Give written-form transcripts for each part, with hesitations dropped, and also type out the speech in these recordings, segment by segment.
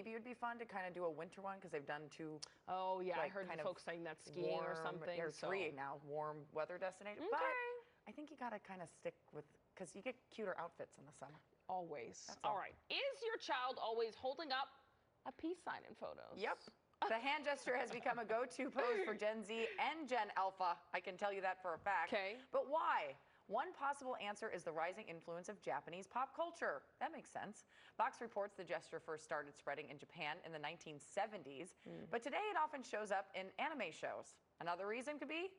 maybe it would be fun to kind of do a winter one because they've done two. Oh, yeah, like, I heard kind folks saying that skiing warm, or something. There's three now, warm weather destinations. Okay. But I think you got to kind of stick with, because you get cuter outfits in the summer. Always. All right. Is your child always holding up a peace sign in photos? Yep. The hand gesture has become a go-to pose for Gen Z and Gen Alpha. I can tell you that for a fact. Okay. But why? One possible answer is the rising influence of Japanese pop culture. That makes sense. Vox reports the gesture first started spreading in Japan in the 1970s, but today it often shows up in anime shows. Another reason could be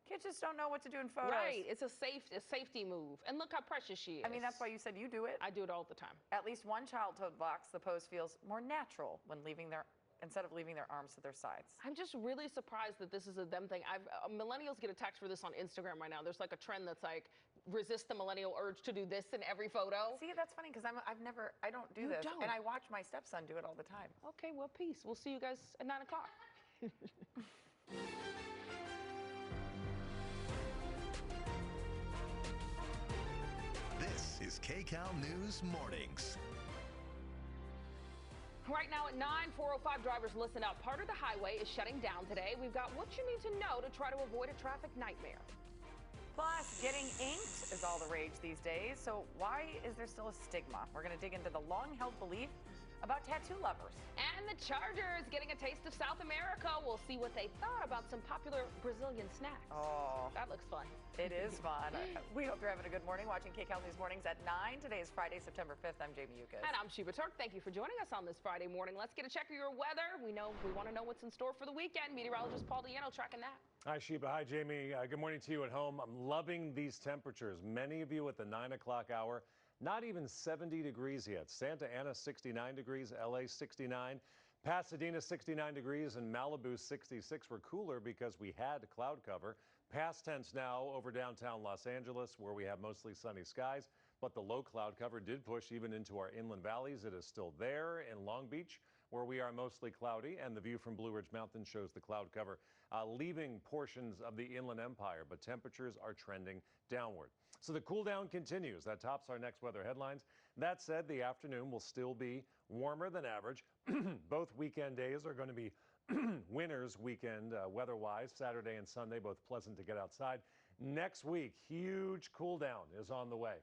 kids just don't know what to do in photos. Right. It's a safety move. And look how precious she is. I mean, that's why you said you do it. I do it all the time. At least one child told Vox the pose feels more natural when instead of leaving their arms to their sides. I'm just really surprised that this is a them thing. Millennials get attacked for this on Instagram right now. There's like a trend that's like, resist the millennial urge to do this in every photo. See, that's funny because I don't do this. And I watch my stepson do it all the time. Okay, well, peace. We'll see you guys at 9 o'clock. This is Kcal News Mornings. Right now at 9, 405 drivers listen up. Part of the highway is shutting down today. We've got what you need to know to try to avoid a traffic nightmare. Plus, getting inked is all the rage these days. So why is there still a stigma? We're going to dig into the long-held belief about tattoo lovers. And the Chargers getting a taste of South America. We'll see what they thought about some popular Brazilian snacks. Oh, that looks fun. It is fun. We hope you're having a good morning watching Kcal News Mornings at 9. Today is Friday, September 5th. I'm Jamie Yukas. And I'm Sheba Turk. Thank you for joining us on this Friday morning. Let's get a check of your weather. We want to know what's in store for the weekend. Meteorologist Paul Diano tracking that. Hi, Sheba. Hi, Jamie. Good morning to you at home. I'm loving these temperatures. Many of you at the 9 o'clock hour. Not even 70 degrees yet. Santa Ana 69 degrees, LA 69, Pasadena 69 degrees, and Malibu 66. We're cooler because we had cloud cover. Past tense now over downtown Los Angeles, where we have mostly sunny skies, but the low cloud cover did push even into our inland valleys. It is still there in Long Beach, where we are mostly cloudy, and the view from Blue Ridge Mountain shows the cloud cover leaving portions of the Inland Empire, but temperatures are trending downward. So the cool down continues. That tops our next weather headlines. That said, the afternoon will still be warmer than average. Both weekend days are going to be winter's weekend weather-wise. Saturday and Sunday, both pleasant to get outside. Next week, huge cool down is on the way.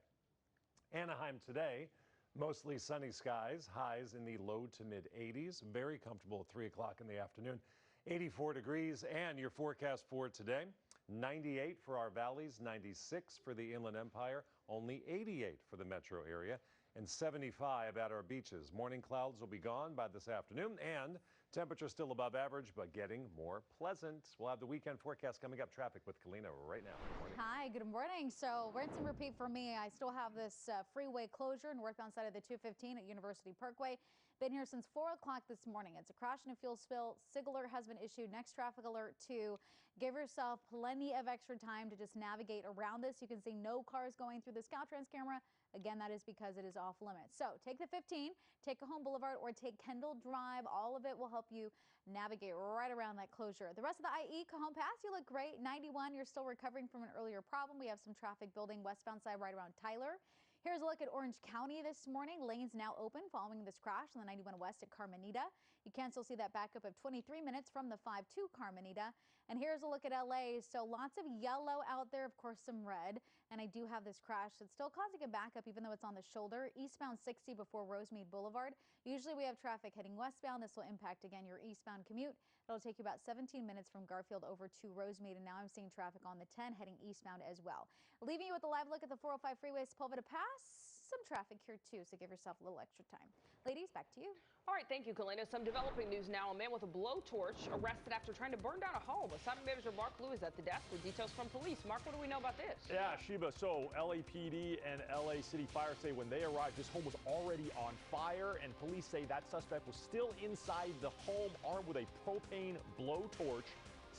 Anaheim today, mostly sunny skies, highs in the low to mid 80s. Very comfortable at 3 o'clock in the afternoon. 84 degrees, and your forecast for today, 98 for our valleys, 96 for the Inland Empire, only 88 for the metro area, and 75 at our beaches. Morning clouds will be gone by this afternoon, and temperature still above average, but getting more pleasant. We'll have the weekend forecast coming up. Traffic with Kalina right now. Good morning. Hi, good morning. So rinse and repeat for me. I still have this freeway closure, northbound side of the 215 at University Parkway. Been here since 4 o'clock this morning. It's a crash and a fuel spill. SIG alert has been issued. Next traffic alert 2. Give yourself plenty of extra time to just navigate around this. You can see no cars going through the Caltrans camera. Again, that is because it is off limits. So take the 15, take Cajon Boulevard, or take Kendall Drive. All of it will help you navigate right around that closure. The rest of the IE, Cajon Pass, you look great. 91, you're still recovering from an earlier problem. We have some traffic building westbound side right around Tyler. Here's a look at Orange County this morning. Lanes now open following this crash on the 91 West at Carmenita. You can still see that backup of 23 minutes from the 5 to Carmenita. And here's a look at LA. So lots of yellow out there, of course, some red. And I do have this crash that's still causing a backup, even though it's on the shoulder. Eastbound 60 before Rosemead Boulevard. Usually we have traffic heading westbound. This will impact, again, your eastbound commute. It'll take you about 17 minutes from Garfield over to Rosemead. And now I'm seeing traffic on the 10 heading eastbound as well. Leaving you with a live look at the 405 freeway, Sepulveda Pass. Some traffic here too, so give yourself a little extra time. Ladies, back to you. All right, thank you, Kalina. Some developing news now. A man with a blowtorch arrested after trying to burn down a home. Assignment manager Mark Lou is at the desk with details from police. Mark, what do we know about this? Yeah, Sheba, so LAPD and LA City Fire say when they arrived, this home was already on fire, and police say that suspect was still inside the home armed with a propane blowtorch.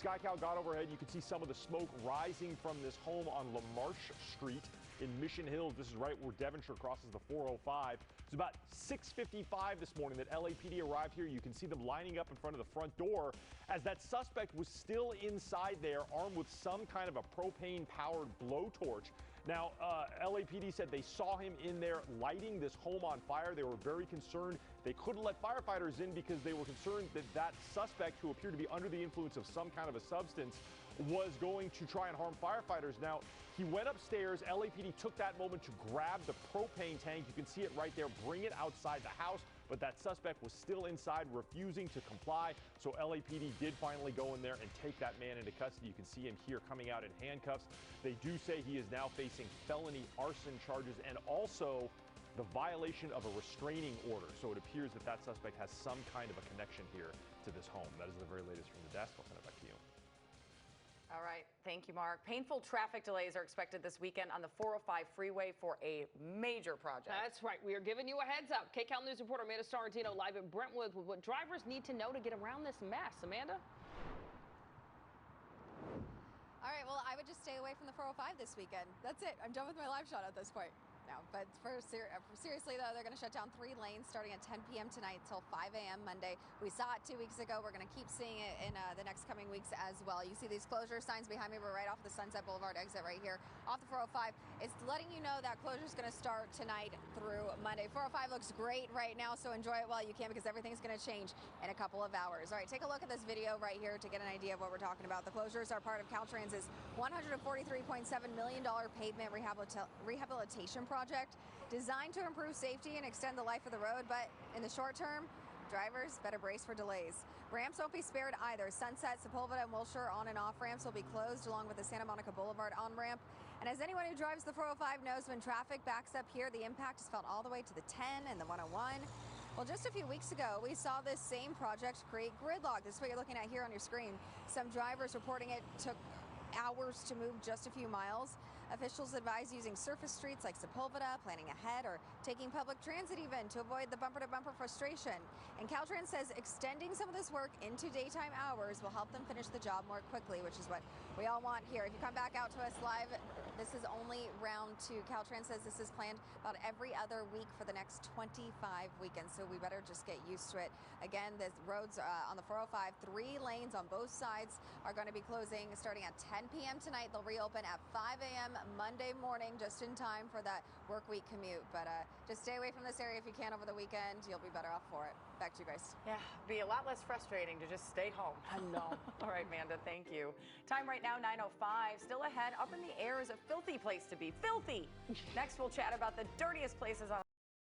Kcal got overhead. You can see some of the smoke rising from this home on LaMarche Street in Mission Hills. This is right where Devonshire crosses the 405. It's about 6:55 this morning that LAPD arrived here. You can see them lining up in front of the front door as that suspect was still inside there, armed with some kind of a propane-powered blowtorch. Now, LAPD said they saw him in there lighting this home on fire. They were very concerned They couldn't let firefighters in because they were concerned that that suspect, who appeared to be under the influence of some kind of a substance, was going to try and harm firefighters. Now, he went upstairs. LAPD took that moment to grab the propane tank. You can see it right there, bring it outside the house. But that suspect was still inside, refusing to comply. So LAPD did finally go in there and take that man into custody. You can see him here coming out in handcuffs. They do say he is now facing felony arson charges and also the violation of a restraining order. So it appears that that suspect has some kind of a connection here to this home. That is the very latest from the desk. I'll send it back to you. All right. Thank you, Mark. Painful traffic delays are expected this weekend on the 405 freeway for a major project. That's right. We are giving you a heads up. Kcal News reporter Amanda Sorrentino live in Brentwood with what drivers need to know to get around this mess. Amanda? All right, well, I would just stay away from the 405 this weekend. That's it. I'm done with my live shot at this point. No, but seriously, though, they're going to shut down 3 lanes starting at 10 p.m. tonight till 5 a.m. Monday. We saw it 2 weeks ago. We're going to keep seeing it in the next coming weeks as well. You see these closure signs behind me. We're right off the Sunset Boulevard exit right here off the 405. It's letting you know that closure is going to start tonight through Monday. 405 looks great right now, so enjoy it while you can because everything's going to change in a couple of hours. All right, take a look at this video right here to get an idea of what we're talking about. The closures are part of Caltrans's $143.7 million pavement rehabilitation project, designed to improve safety and extend the life of the road, but in the short term, drivers better brace for delays. Ramps won't be spared either. Sunset, Sepulveda, and Wilshire on and off ramps will be closed, along with the Santa Monica Boulevard on-ramp. And as anyone who drives the 405 knows, when traffic backs up here, the impact is felt all the way to the 10 and the 101. Well, just a few weeks ago, we saw this same project create gridlock. This is what you're looking at here on your screen. Some drivers reporting it took hours to move just a few miles. Officials advise using surface streets like Sepulveda, planning ahead, or taking public transit even to avoid the bumper-to-bumper frustration. And Caltrans says extending some of this work into daytime hours will help them finish the job more quickly, which is what we all want here. If you come back out to us live, this is only round 2. Caltrans says this is planned about every other week for the next 25 weekends, so we better just get used to it. Again, the roads on the 405, 3 lanes on both sides are going to be closing starting at 10 p.m. tonight. They'll reopen at 5 a.m. Monday morning, just in time for that work week commute. But just stay away from this area if you can over the weekend. You'll be better off for it. Back to you guys. Yeah, be a lot less frustrating to just stay home. I know. All right, Amanda, thank you. Time right now, 9:05. Still ahead, up in the air is a filthy place to be. Filthy! Next, we'll chat about the dirtiest places on